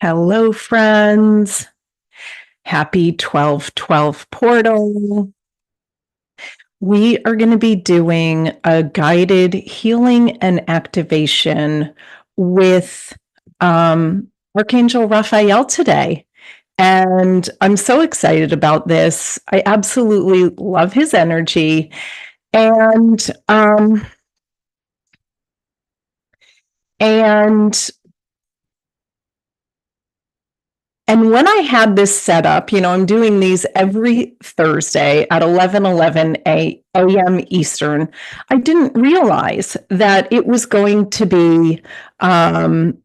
Hello, friends. Happy 12/12 portal. We are going to be doing a guided healing and activation with Archangel Raphael today. And I'm so excited about this. I absolutely love his energy. And And when I had this set up, I'm doing these every Thursday at 11:11 a.m. Eastern. I didn't realize that it was going to be on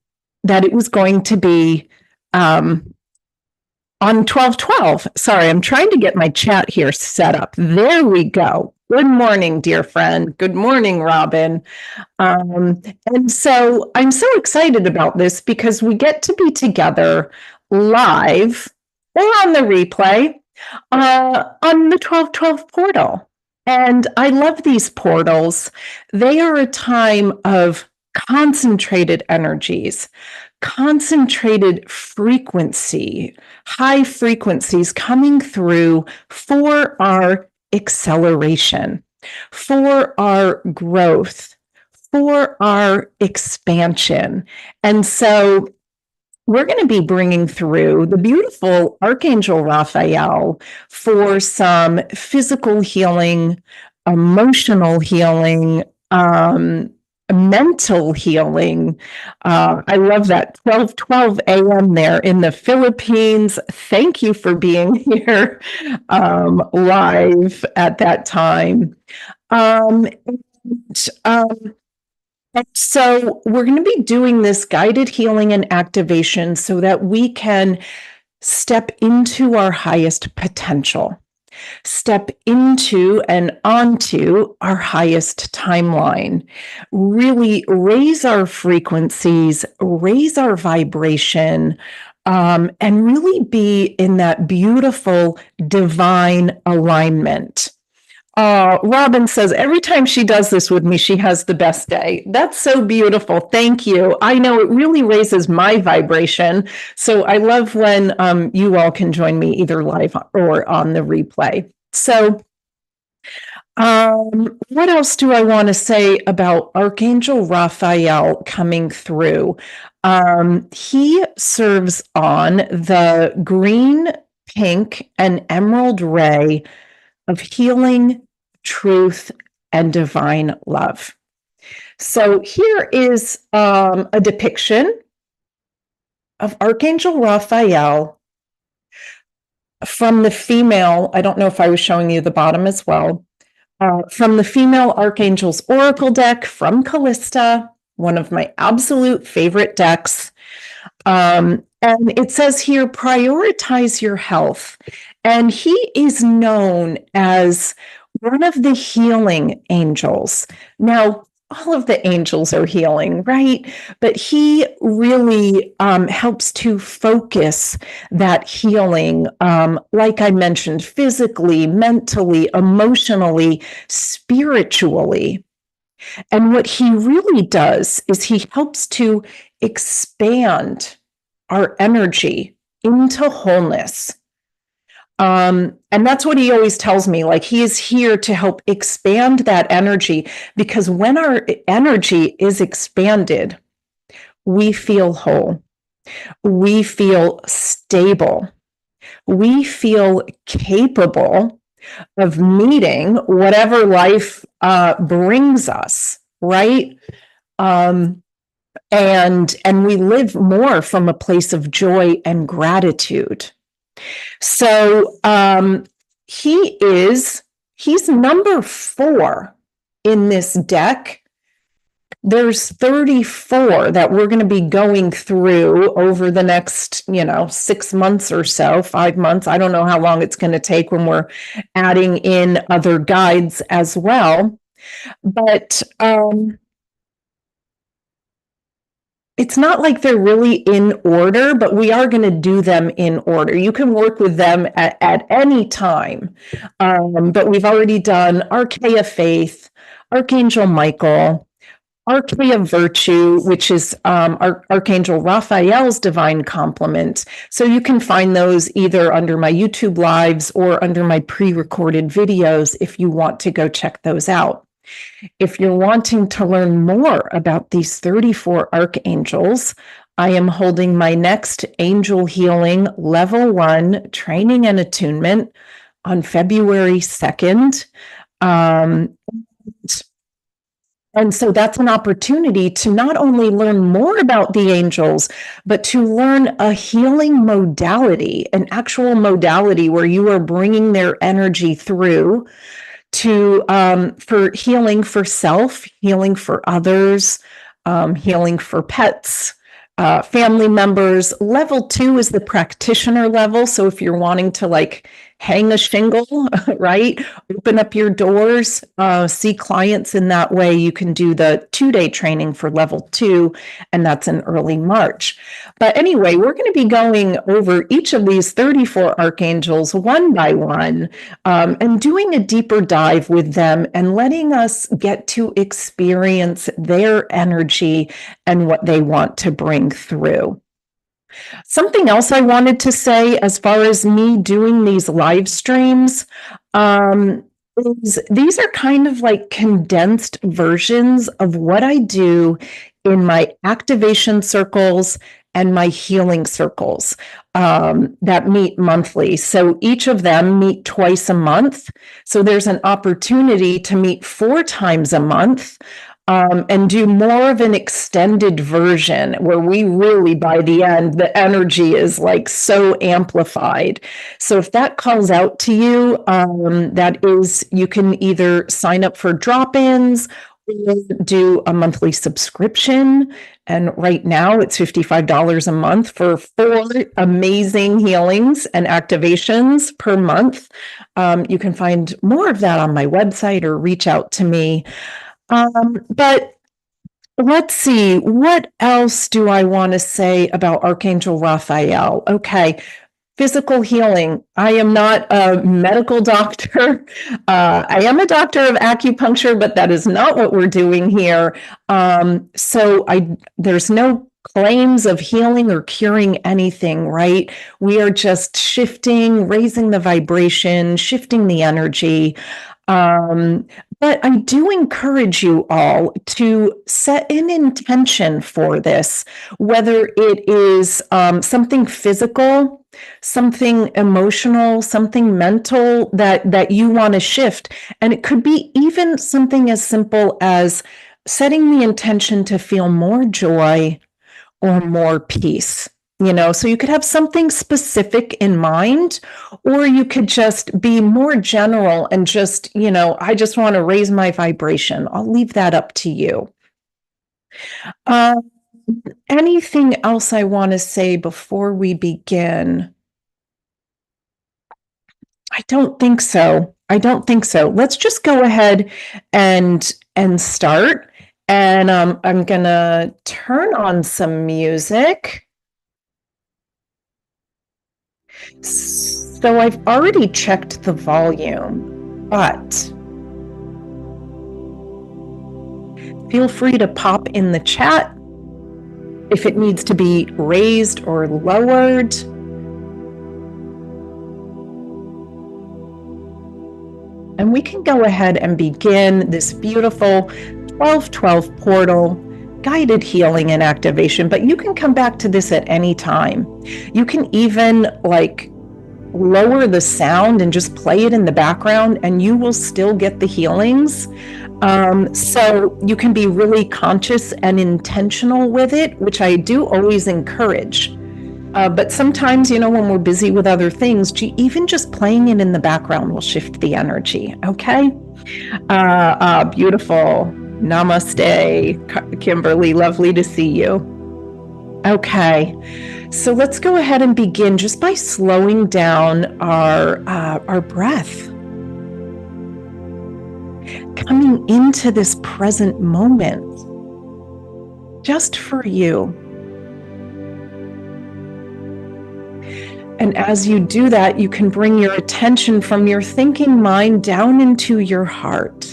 12/12. Sorry, I'm trying to get my chat here set up. There we go. Good morning, dear friend. Good morning, Robin. And so I'm so excited about this because we get to be together live or on the replay on the 12/12 portal. And I love these portals. They are a time of concentrated energies, concentrated frequency, high frequencies coming through for our acceleration, for our growth, for our expansion. And so we're going to be bringing through the beautiful Archangel Raphael for some physical healing, emotional healing, mental healing. I love that 12:12 a.m. there in the Philippines. Thank you for being here live at that time. And so we're going to be doing this guided healing and activation so that we can step into our highest potential, step into and onto our highest timeline, really raise our frequencies, raise our vibration, and really be in that beautiful divine alignment. Robin says, every time she does this with me, she has the best day. That's so beautiful. Thank you. I know it really raises my vibration. So I love when you all can join me either live or on the replay. So what else do I want to say about Archangel Raphael coming through? He serves on the green, pink, and emerald ray of healing, truth, and divine love. So here is a depiction of Archangel Raphael from the female. I don't know if I was showing you the bottom as well. From the female Archangel's Oracle deck from Callista, one of my absolute favorite decks. And it says here, prioritize your health. And he is known as one of the healing angels. Now, all of the angels are healing, right? But he really helps to focus that healing, like I mentioned, physically, mentally, emotionally, spiritually. And what he really does is he helps to expand our energy into wholeness. And that's what he always tells me, like he is here to help expand that energy, because when our energy is expanded, we feel whole, we feel stable, we feel capable of meeting whatever life brings us, right? And we live more from a place of joy and gratitude. So he's number 4 in this deck. There's 34 that we're going to be going through over the next, 6 months or so, 5 months. I don't know how long it's going to take when we're adding in other guides as well. But it's not like they're really in order, but we are going to do them in order. You can work with them at any time. But we've already done Archea Faith, Archangel Michael, Archway of Virtue, which is Archangel Raphael's divine complement. So you can find those either under my YouTube lives or under my pre-recorded videos if you want to go check those out. If you're wanting to learn more about these 34 archangels, I am holding my next Angel Healing Level 1 training and attunement on February 2nd. And so that's an opportunity to not only learn more about the angels, but to learn a healing modality, an actual modality where you are bringing their energy through to for healing for self, healing for others, healing for pets, family members. Level 2 is the practitioner level. So if you're wanting to like hang a shingle, right? Open up your doors, see clients in that way. You can do the 2-day training for level 2, and that's in early March. But anyway, we're going to be going over each of these 34 archangels one by one, and doing a deeper dive with them and letting us get to experience their energy and what they want to bring through. Something else I wanted to say as far as me doing these live streams, is these are kind of like condensed versions of what I do in my activation circles and my healing circles that meet monthly. So each of them meet twice a month. So there's an opportunity to meet 4 times a month. And do more of an extended version where we really, by the end, the energy is like so amplified. So if that calls out to you, that is, you can either sign up for drop-ins or do a monthly subscription. And right now it's $55 a month for 4 amazing healings and activations per month. You can find more of that on my website or reach out to me. But let's see, what else do I want to say about Archangel Raphael? Okay, physical healing. I am not a medical doctor. I am a doctor of acupuncture, but that is not what we're doing here. So there's no claims of healing or curing anything, right? We are just shifting, raising the vibration, shifting the energy. But I do encourage you all to set an intention for this, whether it is something physical, something emotional, something mental that you want to shift. And it could be even something as simple as setting the intention to feel more joy or more peace. So you could have something specific in mind, or you could just be more general and just, I just want to raise my vibration. I'll leave that up to you. Anything else I want to say before we begin? I don't think so. Let's just go ahead and start. And I'm going to turn on some music. So I've already checked the volume, but feel free to pop in the chat if it needs to be raised or lowered. And we can go ahead and begin this beautiful 1212 portal guided healing and activation, but you can come back to this at any time. You can even lower the sound and just play it in the background and you will still get the healings. So you can be really conscious and intentional with it, which I do always encourage. But sometimes, when we're busy with other things, even just playing it in the background will shift the energy. Okay. Beautiful. Namaste, Kimberly. Lovely to see you. Okay, so let's go ahead and begin just by slowing down our breath. Coming into this present moment, just for you. And as you do that, you can bring your attention from your thinking mind down into your heart.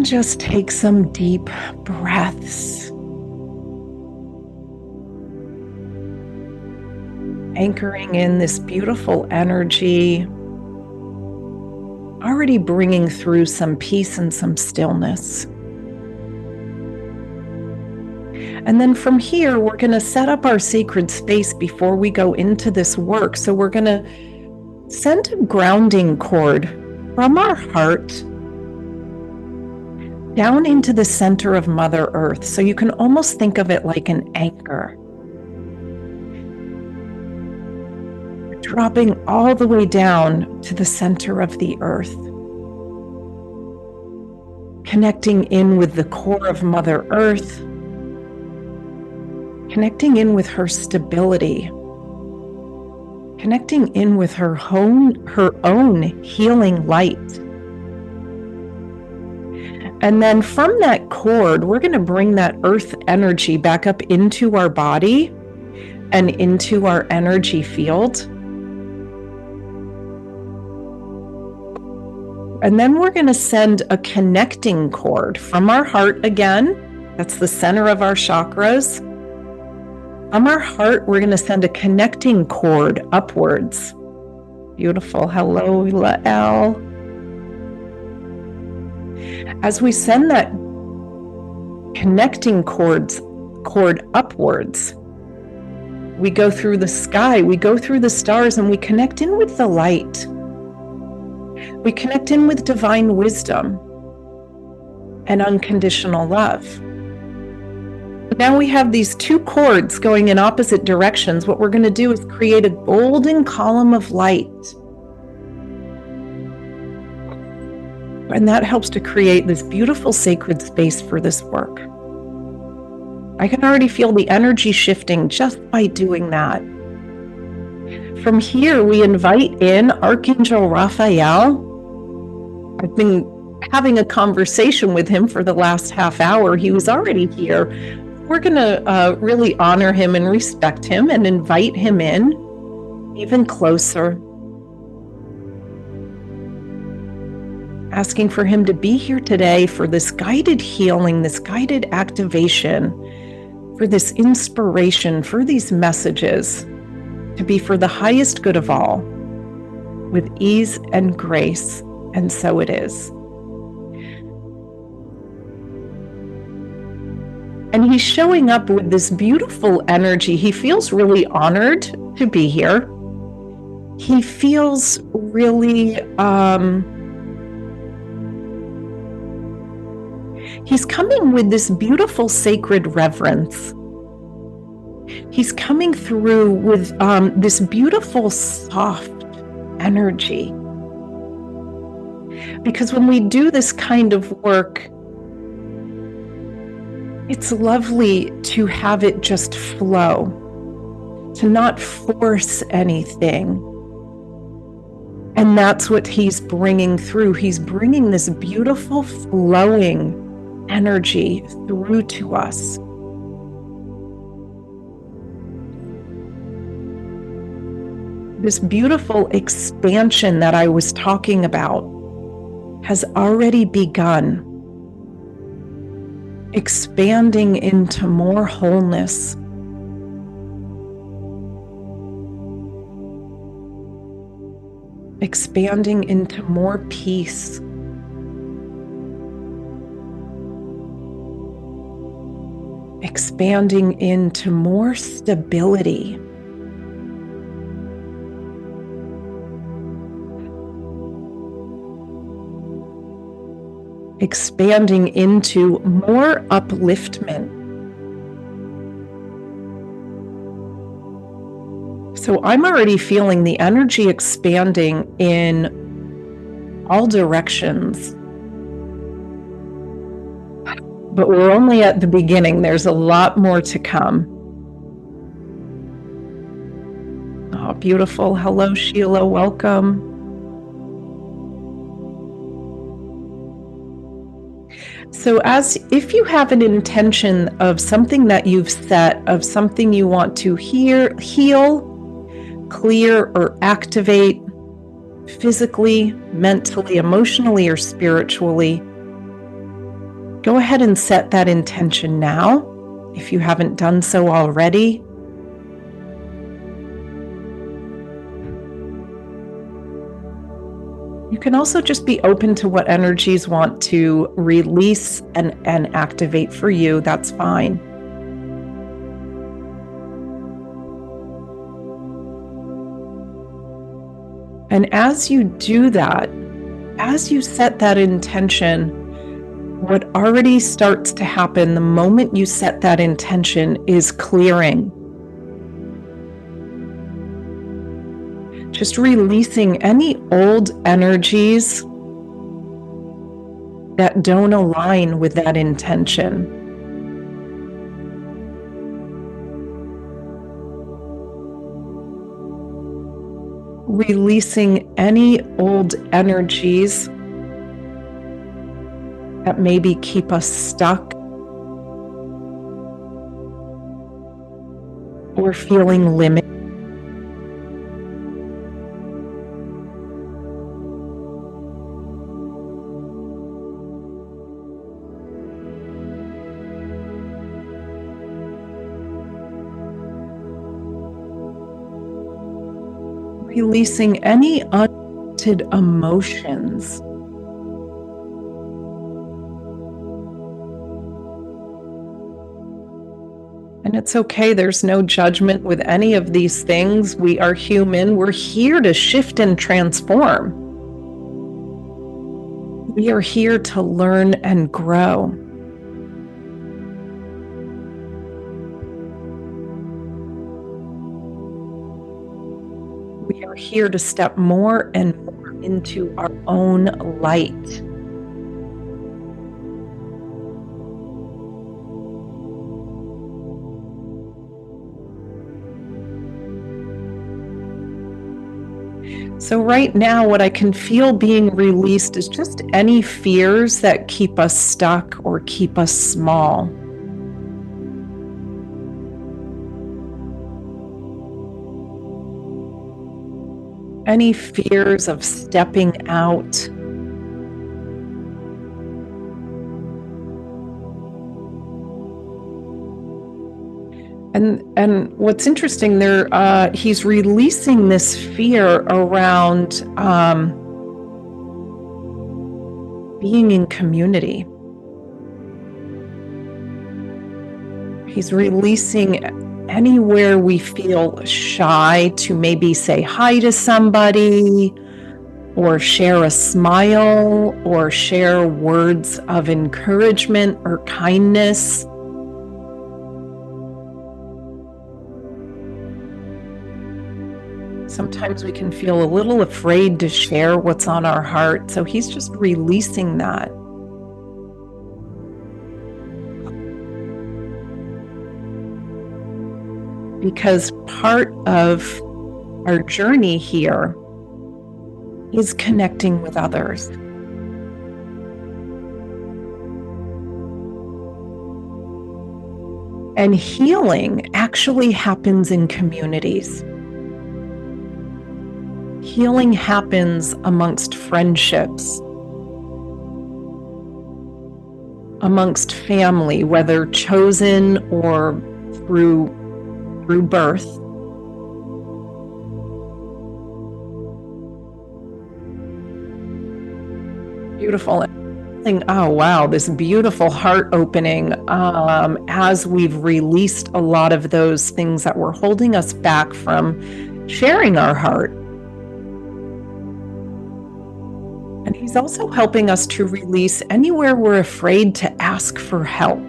just take some deep breaths. Anchoring in this beautiful energy, already bringing through some peace and some stillness. And then from here, we're going to set up our sacred space before we go into this work. So we're going to send a grounding cord from our heart down into the center of Mother Earth. So you can almost think of it like an anchor. Dropping all the way down to the center of the earth. Connecting in with the core of Mother Earth. Connecting in with her stability. Connecting in with her own healing light. And then from that cord, we're going to bring that earth energy back up into our body and into our energy field. And then we're going to send a connecting cord from our heart again. That's the center of our chakras. From our heart, we're going to send a connecting cord upwards. Beautiful. Hello, Lael. As we send that connecting cord upwards, we go through the sky, we go through the stars, and we connect in with the light. We connect in with divine wisdom and unconditional love. Now we have these two cords going in opposite directions. What we're going to do is create a golden column of light. And that helps to create this beautiful sacred space for this work. I can already feel the energy shifting just by doing that. From here, we invite in Archangel Raphael. I've been having a conversation with him for the last half hour. He was already here. We're going to really honor him and respect him and invite him in even closer. Asking for him to be here today for this guided healing, this guided activation, for this inspiration, for these messages, to be for the highest good of all, with ease and grace. And so it is. And he's showing up with this beautiful energy. He feels really honored to be here. He feels really, he's coming with this beautiful sacred reverence. He's coming through with this beautiful soft energy. Because when we do this kind of work, it's lovely to have it just flow, to not force anything. And that's what he's bringing through. He's bringing this beautiful flowing energy through to us. This beautiful expansion that I was talking about has already begun, expanding into more wholeness, expanding into more peace, expanding into more stability. Expanding into more upliftment. So I'm already feeling the energy expanding in all directions. But we're only at the beginning. There's a lot more to come. Oh, beautiful. Hello, Sheila. Welcome. So if you have an intention of something that you've set, of something you want to heal, clear, or activate physically, mentally, emotionally, or spiritually, Go ahead and set that intention now, if you haven't done so already. You can also just be open to what energies want to release and activate for you. That's fine. And as you do that, as you set that intention, what already starts to happen the moment you set that intention is clearing. Just releasing any old energies that don't align with that intention. Releasing any old energies that maybe keep us stuck or feeling limited. Releasing any unwanted emotions. And it's okay, there's no judgment with any of these things. We are human. We're here to shift and transform. We are here to learn and grow. We are here to step more and more into our own light. So right now, what I can feel being released is just any fears that keep us stuck or keep us small. Any fears of stepping out. And what's interesting there, he's releasing this fear around being in community. He's releasing anywhere we feel shy to maybe say hi to somebody, or share a smile, or share words of encouragement or kindness. Sometimes we can feel a little afraid to share what's on our heart, so he's just releasing that. Because part of our journey here is connecting with others. And healing actually happens in communities. Healing happens amongst friendships, amongst family, whether chosen or through birth. Beautiful. Oh, wow, this beautiful heart opening as we've released a lot of those things that were holding us back from sharing our heart. And he's also helping us to release anywhere we're afraid to ask for help.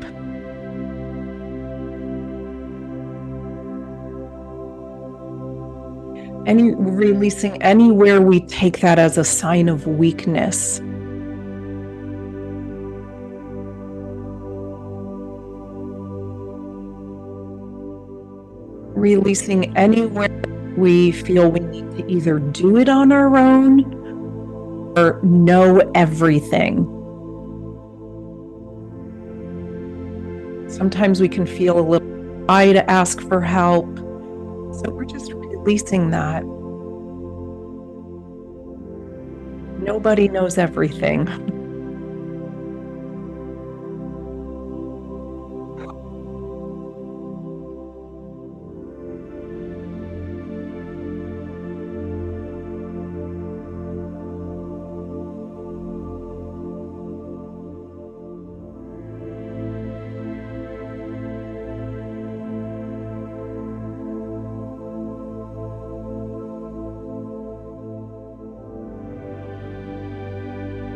Releasing anywhere we take that as a sign of weakness. Releasing anywhere we feel we need to either do it on our own or know everything. Sometimes we can feel a little shy to ask for help. So we're just releasing that. Nobody knows everything.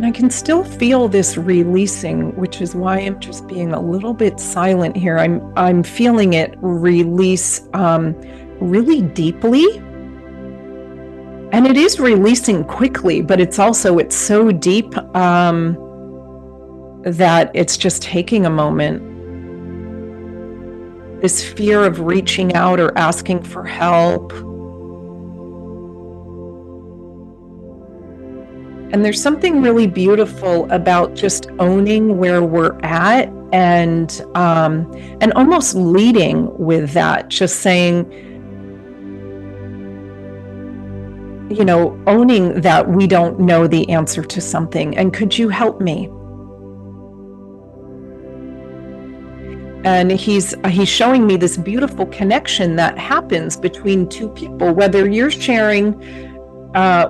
And I can still feel this releasing, which is why I'm just being a little bit silent here. I'm feeling it release really deeply. And it is releasing quickly, but it's so deep that it's just taking a moment. This fear of reaching out or asking for help. And there's something really beautiful about just owning where we're at and almost leading with that, just saying, you know, owning that we don't know the answer to something, and could you help me? And he's showing me this beautiful connection that happens between two people, whether you're sharing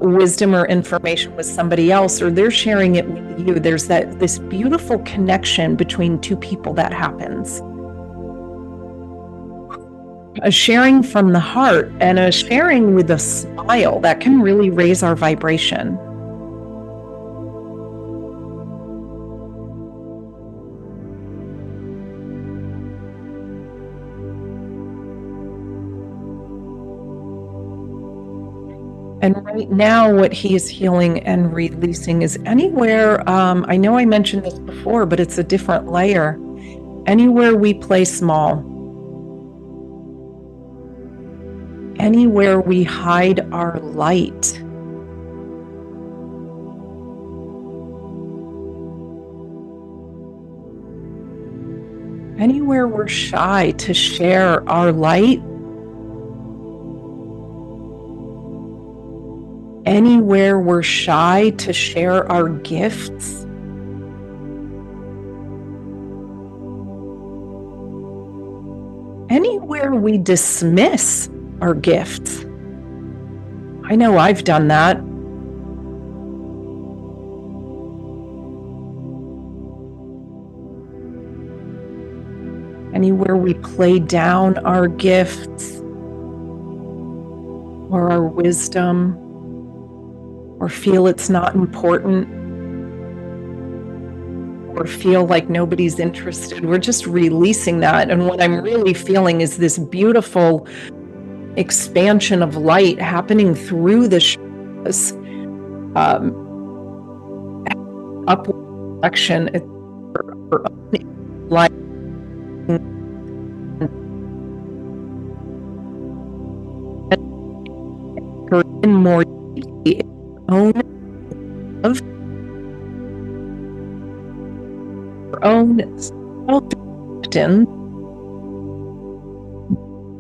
wisdom or information with somebody else, or they're sharing it with you. There's this beautiful connection between two people that happens. A sharing from the heart and a sharing with a smile that can really raise our vibration. And right now, what he is healing and releasing is anywhere, I know I mentioned this before, but it's a different layer. Anywhere we play small, anywhere we hide our light, anywhere we're shy to share our light, anywhere we're shy to share our gifts, anywhere we dismiss our gifts. I know I've done that. Anywhere we play down our gifts or our wisdom, or feel it's not important, or feel like nobody's interested. We're just releasing that. And what I'm really feeling is this beautiful expansion of light happening through the chakras, upward direction. Light. In more deeply own of your own self-acceptance,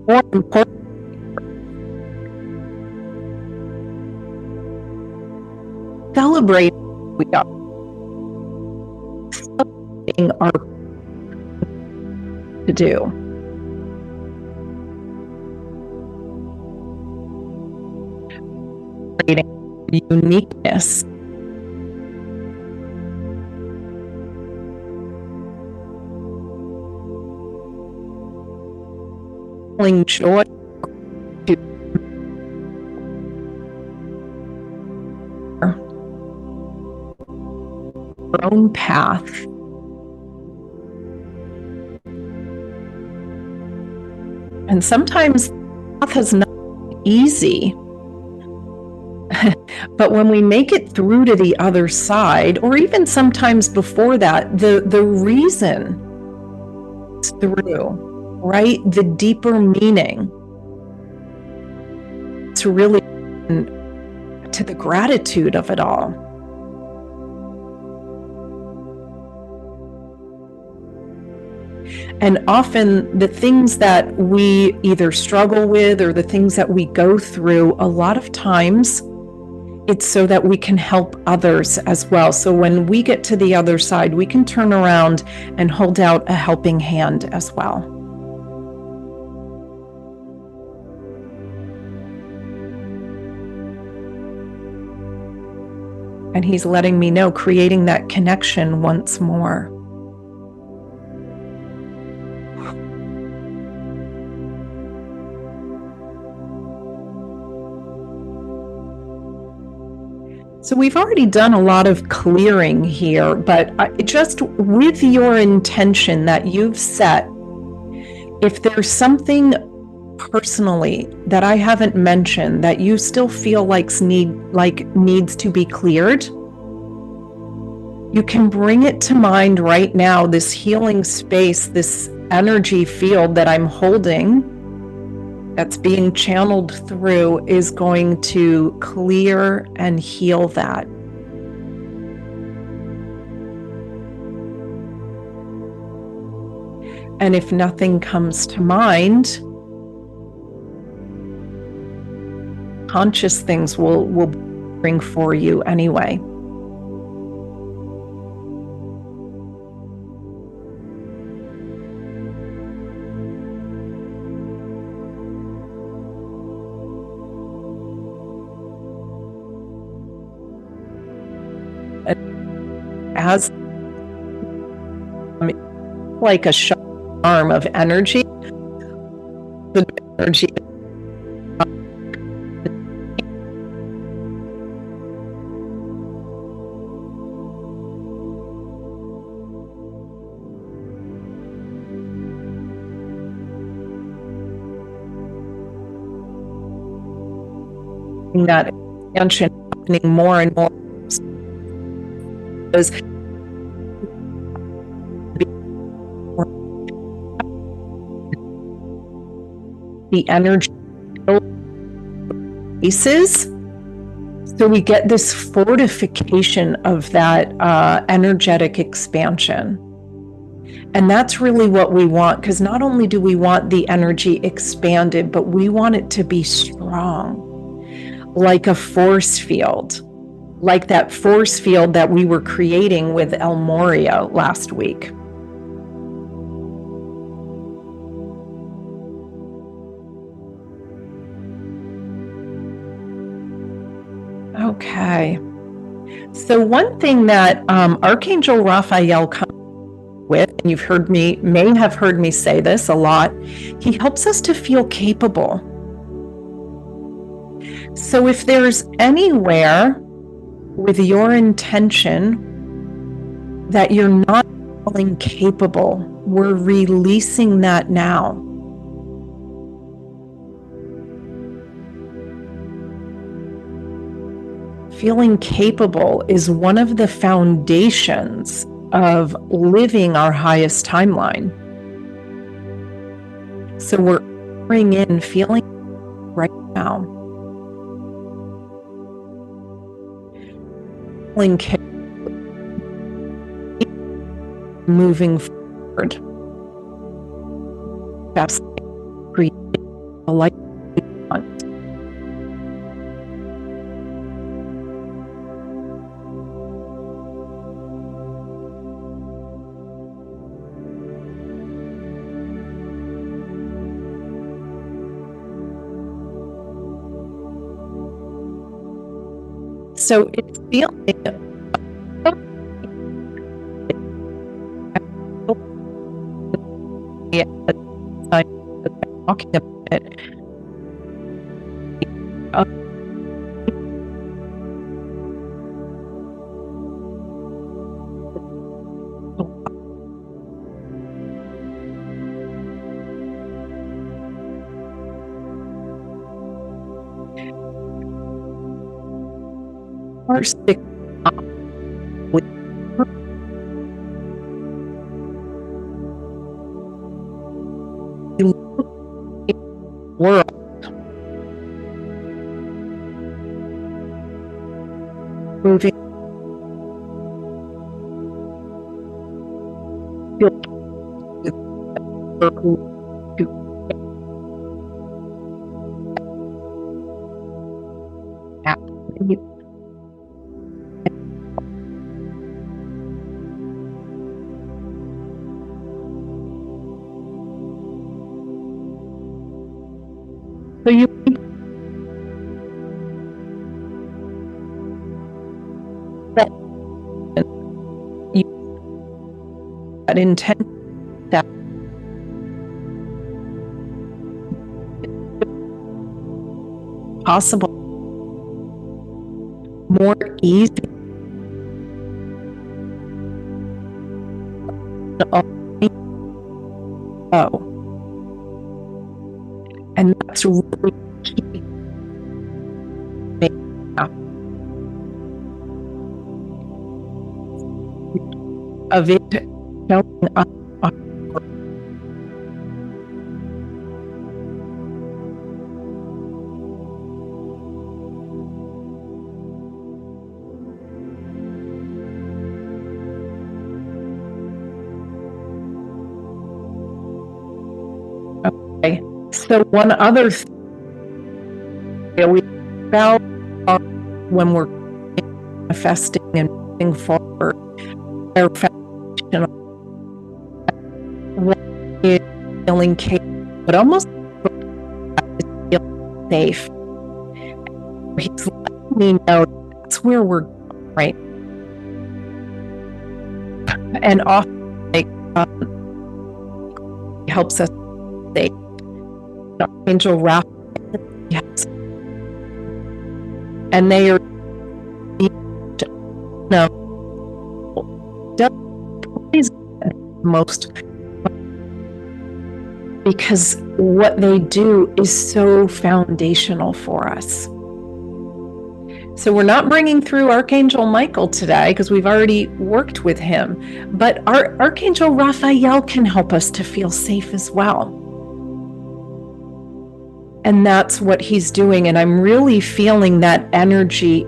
more important, celebrate we are celebrating our to do. Uniqueness. Feeling joy to our own path. And sometimes the path is not easy. But when we make it through to the other side, or even sometimes before that, the reason it's through, right? The deeper meaning to really to the gratitude of it all. And often the things that we either struggle with or the things that we go through, a lot of times it's so that we can help others as well. So when we get to the other side, we can turn around and hold out a helping hand as well. And he's letting me know, creating that connection once more. So we've already done a lot of clearing here, but just with your intention that you've set, if there's something personally that I haven't mentioned that you still feel needs to be cleared, you can bring it to mind right now. This healing space, this energy field that I'm holding, that's being channeled through, is going to clear and heal that. And if nothing comes to mind, conscious things will bring for you anyway. As like a sharp arm of energy, the energy that expansion happening more and more. The energy releases, so we get this fortification of that energetic expansion. And that's really what we want, because not only do we want the energy expanded, but we want it to be strong, like a force field, like that force field that we were creating with El Moria last week. Okay. So one thing that Archangel Raphael comes with, and you've may have heard me say this a lot, he helps us to feel capable. So if there's anywhere with your intention that you're not feeling capable, we're releasing that now. Feeling capable is one of the foundations of living our highest timeline. So we're bringing in feeling right now. Feeling capable, moving forward. Best create a life you want. So it's feeling talking about it. World. Moving so you that intent that possible more easy. Oh, and that's really key of it showing up. Okay, so one other thing we about when we're manifesting and moving forward, our foundation is feeling capable, but almost feeling safe. He's letting me know that's where we're going, right? And often, like, helps us stay. Archangel Raphael, yes, and they are most, because what they do is so foundational for us. So we're not bringing through Archangel Michael today because we've already worked with him, but our Archangel Raphael can help us to feel safe as well. And that's what he's doing. And I'm really feeling that energy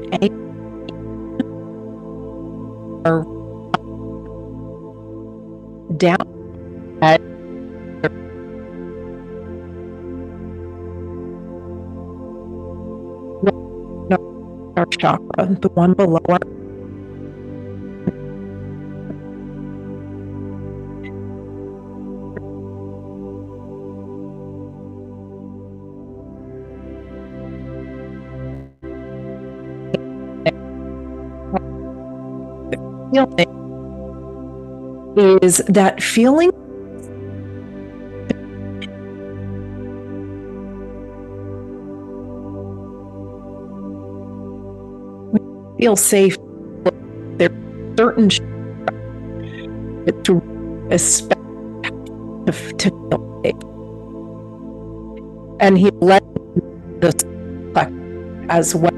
down at our chakra, the one below our is that feeling feel safe. There's certain to expect to feel safe, and he let this as well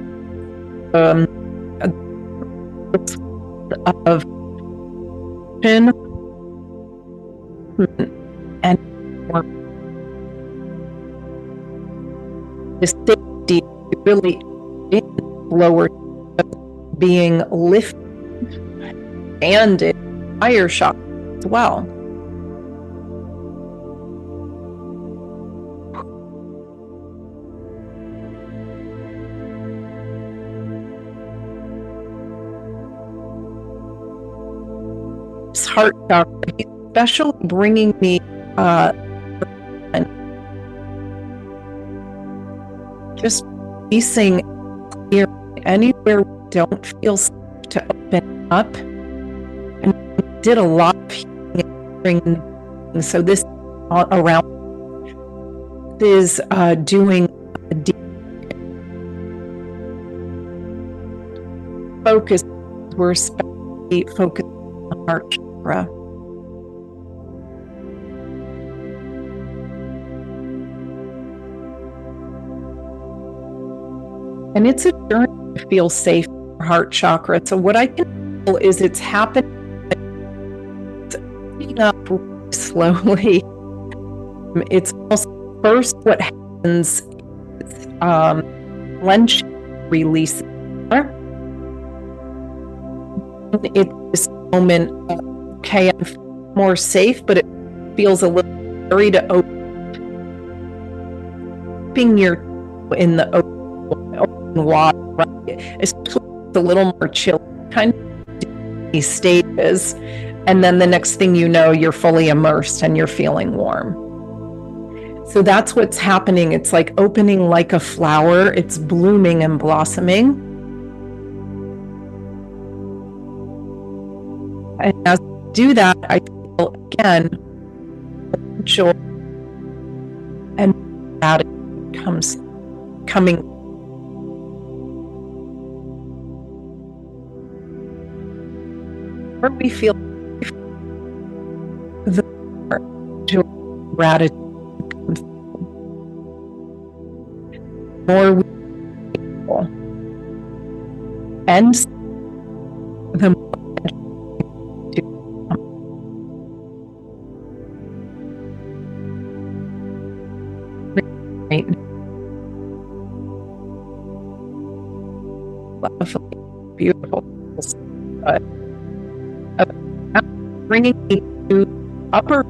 of and the safety really lower, being lifted and higher shock as well. This heart chakra, especially bringing me just releasing clear anywhere we don't feel safe to open up. And we did a lot of healing, so this around is doing a deep focus. We're especially focused on our chakra. And it's a journey to feel safe in our heart chakra. So what I can feel is it's happening, it's opening up slowly. It's almost first what happens is clenching, releasing. It's this moment of, okay, I'm more safe, but it feels a little scary to open your in the open water, right? Especially a little more chill, kind of these stages, and then the next thing you know, you're fully immersed and you're feeling warm. So that's what's happening. It's like opening like a flower. It's blooming and blossoming. And as I do that, I feel again joy, and that coming. more we feel, the more joy, gratitude comes. The more we feel, and the more right. Lovely, beautiful. Bringing me to upper.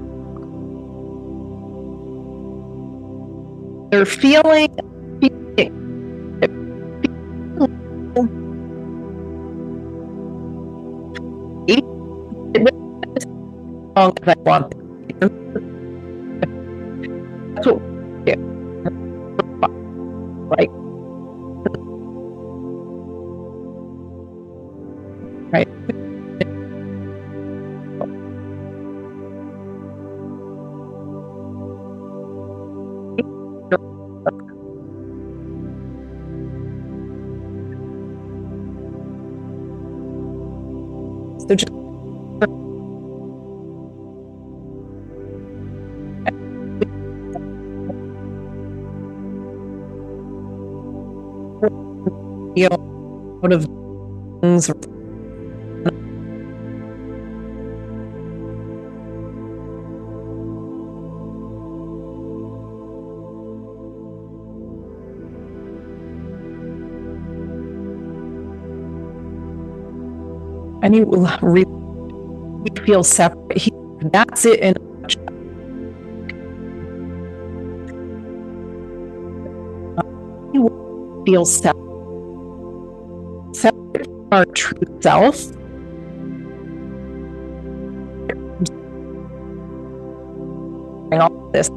They're feeling long as I want. That's what we do. Like, right. So just feel out of things. And you will really feel separate. That's it. And you will feel separate from our true self. And all this,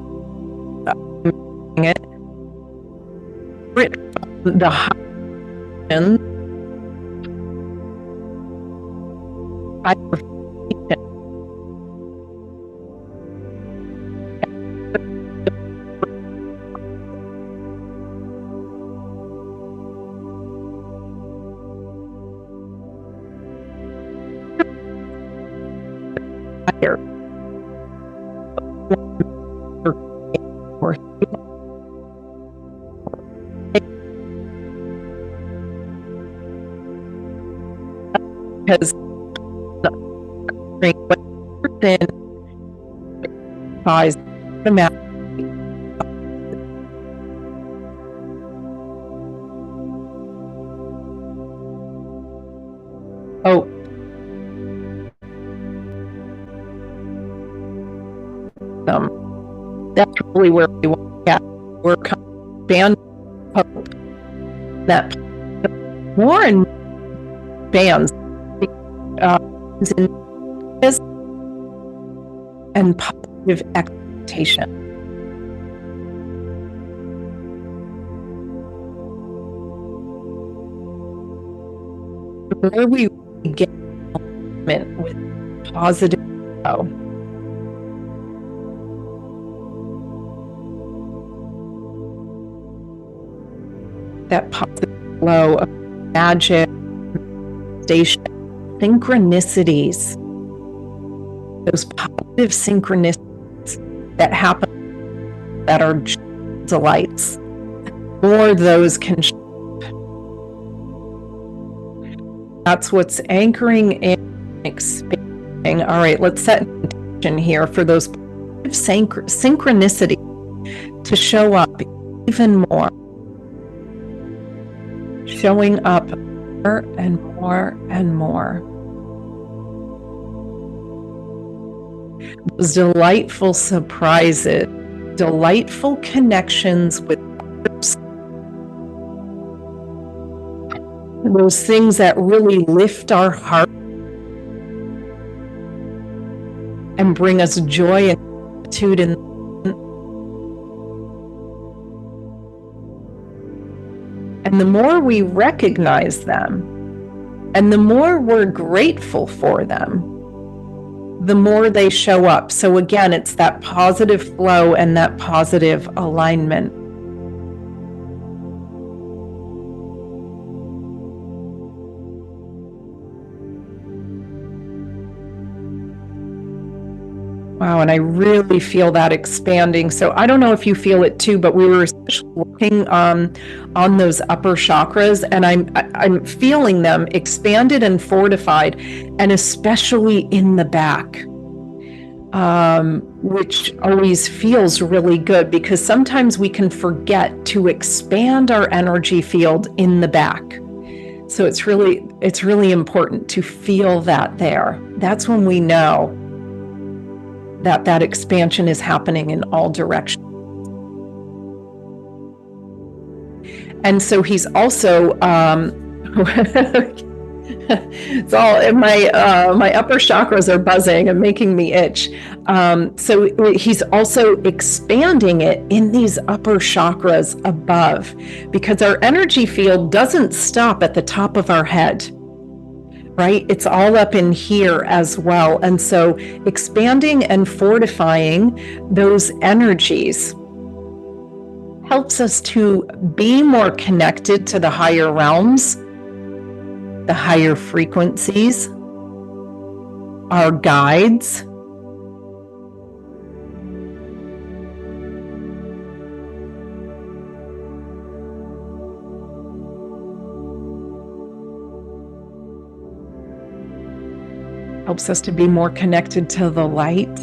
it, the high because within size automatically. Oh, that's really where we want to get. We're band hope that more and bands in this and positive expectation. Where we get with positive flow. That positive flow of magic, station, synchronicities, those positive synchronicities that happen that are delights, or those can. That's what's anchoring and expanding. All right, let's set an intention here for those synchronicity to show up even more. Showing up more and more and more. Those delightful surprises, delightful connections with others. Those things that really lift our heart and bring us joy and gratitude and the more we recognize them and the more we're grateful for them, the more they show up. So again, it's that positive flow and that positive alignment. Wow, and I really feel that expanding. So I don't know if you feel it too, but we were especially working on those upper chakras, and I'm feeling them expanded and fortified, and especially in the back, which always feels really good because sometimes we can forget to expand our energy field in the back. So it's really important to feel that there. That's when we know that expansion is happening in all directions. And so he's also it's all my upper chakras are buzzing and making me itch. So he's also expanding it in these upper chakras above, because our energy field doesn't stop at the top of our head. Right? It's all up in here as well. And so expanding and fortifying those energies helps us to be more connected to the higher realms, the higher frequencies, our guides. Helps us to be more connected to the light.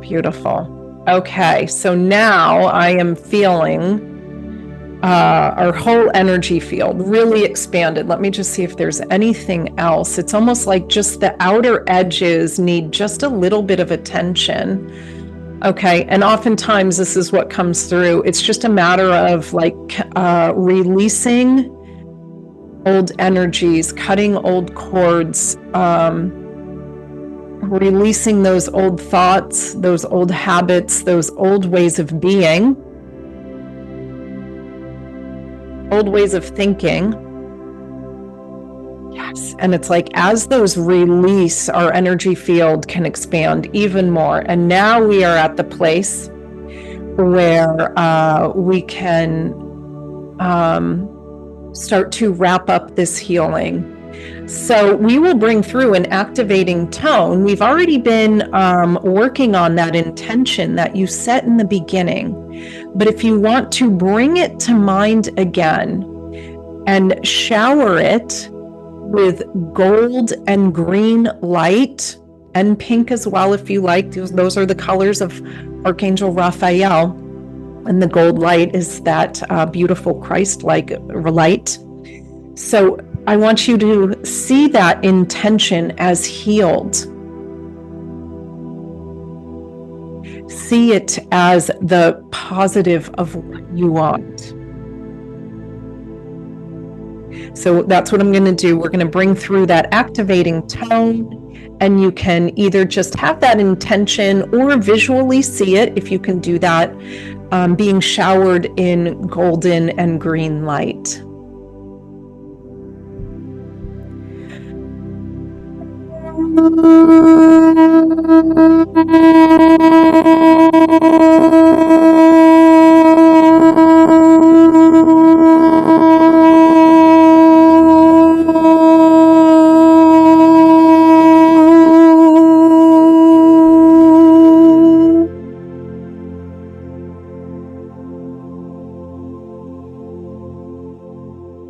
Beautiful. Okay, so now I am feeling our whole energy field really expanded. Let me just see if there's anything else. It's almost like just the outer edges need just a little bit of attention. Okay, and oftentimes this is what comes through. It's just a matter of like releasing old energies, cutting old cords, releasing those old thoughts, those old habits, those old ways of being, old ways of thinking. Yes, and it's like as those release, our energy field can expand even more. And now we are at the place where we can start to wrap up this healing. So we will bring through an activating tone. We've already been working on that intention that you set in the beginning. But if you want to bring it to mind again and shower it with gold and green light, and pink as well if you like, those are the colors of Archangel Raphael. And the gold light is that beautiful Christ-like light. So I want you to see that intention as healed. See it as the positive of what you want. So that's what I'm going to do. We're going to bring through that activating tone, and you can either just have that intention or visually see it, if you can do that, being showered in golden and green light.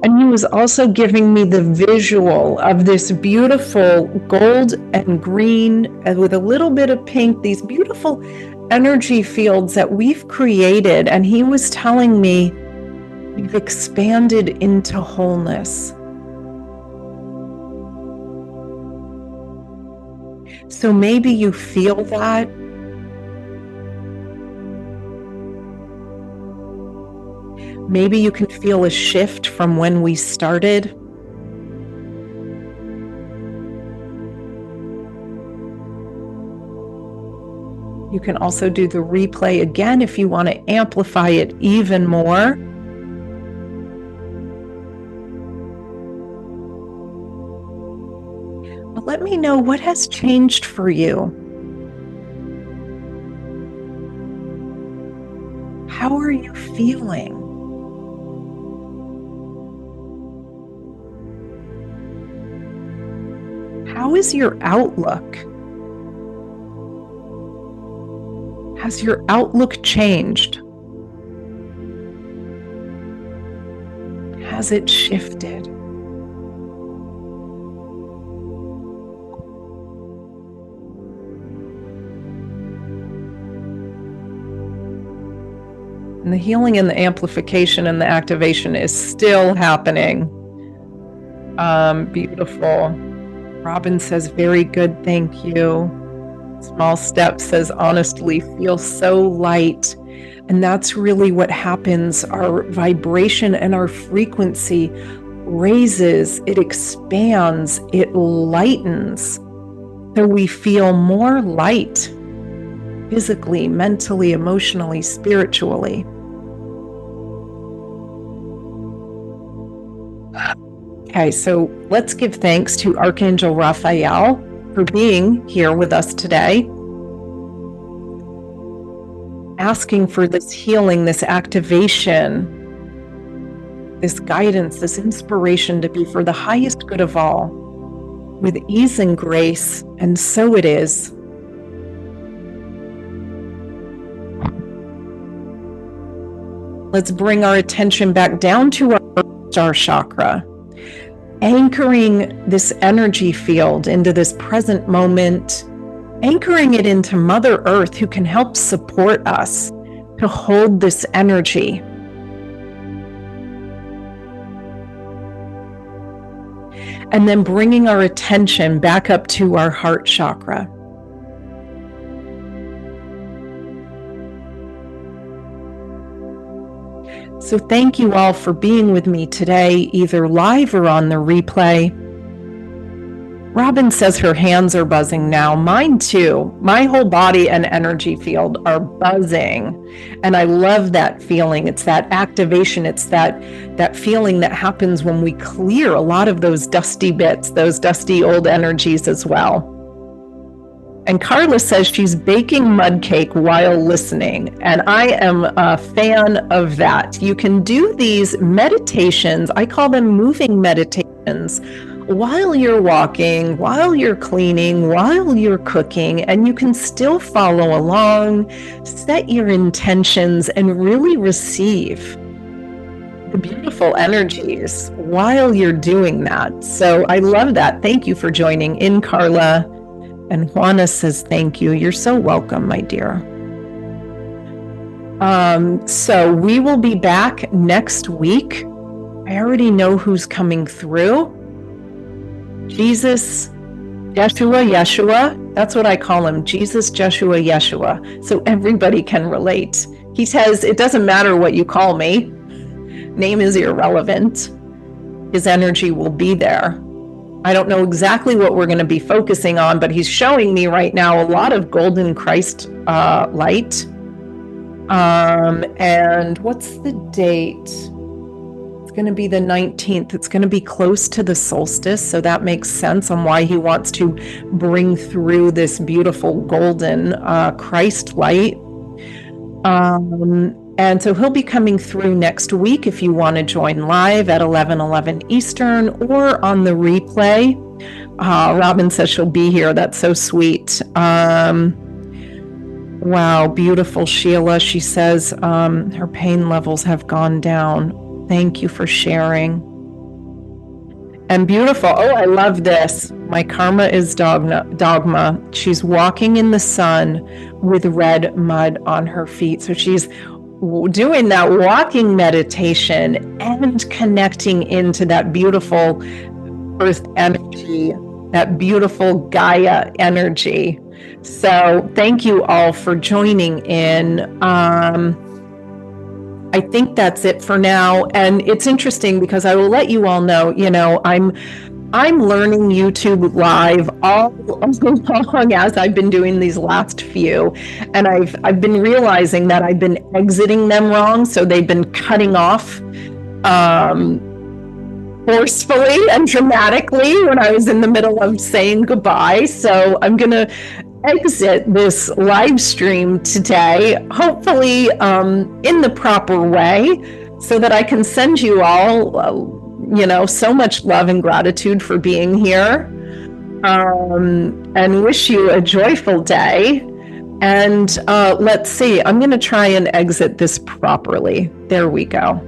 And he was also giving me the visual of this beautiful gold and green and with a little bit of pink, these beautiful energy fields that we've created. And he was telling me, we've expanded into wholeness. So maybe you feel that. Maybe you can feel a shift from when we started. You can also do the replay again if you want to amplify it even more. But let me know what has changed for you. How are you feeling? how is your outlook? Has your outlook changed? Has it shifted? And the healing and the amplification and the activation is still happening. Beautiful. Robin says, very good, thank you. Small Step says, honestly, feel so light. And that's really what happens. Our vibration and our frequency raises, it expands, it lightens. So we feel more light physically, mentally, emotionally, spiritually. Okay, so let's give thanks to Archangel Raphael for being here with us today, asking for this healing, this activation, this guidance, this inspiration to be for the highest good of all, with ease and grace, and so it is. Let's bring our attention back down to our star chakra, anchoring this energy field into this present moment, anchoring it into Mother Earth, who can help support us to hold this energy. And then bringing our attention back up to our heart chakra. So thank you all for being with me today, either live or on the replay. Robin says her hands are buzzing now. Mine too. My whole body and energy field are buzzing. And I love that feeling. It's that activation. It's that feeling that happens when we clear a lot of those dusty bits, those dusty old energies as well. And Carla says she's baking mud cake while listening. And I am a fan of that. You can do these meditations, I call them moving meditations, while you're walking, while you're cleaning, while you're cooking, and you can still follow along, set your intentions, and really receive the beautiful energies while you're doing that. So I love that. Thank you for joining in, Carla. And Juana says, thank you. You're so welcome, my dear. So we will be back next week. I already know who's coming through. Jesus, Yeshua. That's what I call him. Jesus, Yeshua. So everybody can relate. He says, it doesn't matter what you call me. Name is irrelevant. His energy will be there. I don't know exactly what we're going to be focusing on, but he's showing me right now a lot of golden Christ light. And what's the date? It's going to be the 19th. It's going to be close to the solstice, so that makes sense on why he wants to bring through this beautiful golden Christ light. And so he'll be coming through next week if you want to join live at 11:11 Eastern or on the replay. Robin says she'll be here. That's so sweet. Wow, beautiful Sheila. She says her pain levels have gone down. Thank you for sharing. And beautiful. Oh, I love this. My karma is dogma. She's walking in the sun with red mud on her feet. So she's doing that walking meditation and connecting into that beautiful earth energy, that beautiful Gaia energy. So thank you all for joining in. I think that's it for now. And it's interesting because I will let you all know, I'm learning YouTube live all along as I've been doing these last few, and I've been realizing that I've been exiting them wrong, so they've been cutting off forcefully and dramatically when I was in the middle of saying goodbye. So I'm gonna exit this live stream today, hopefully in the proper way, so that I can send you all so much love and gratitude for being here. and wish you a joyful day. And let's see, I'm going to try and exit this properly. There we go.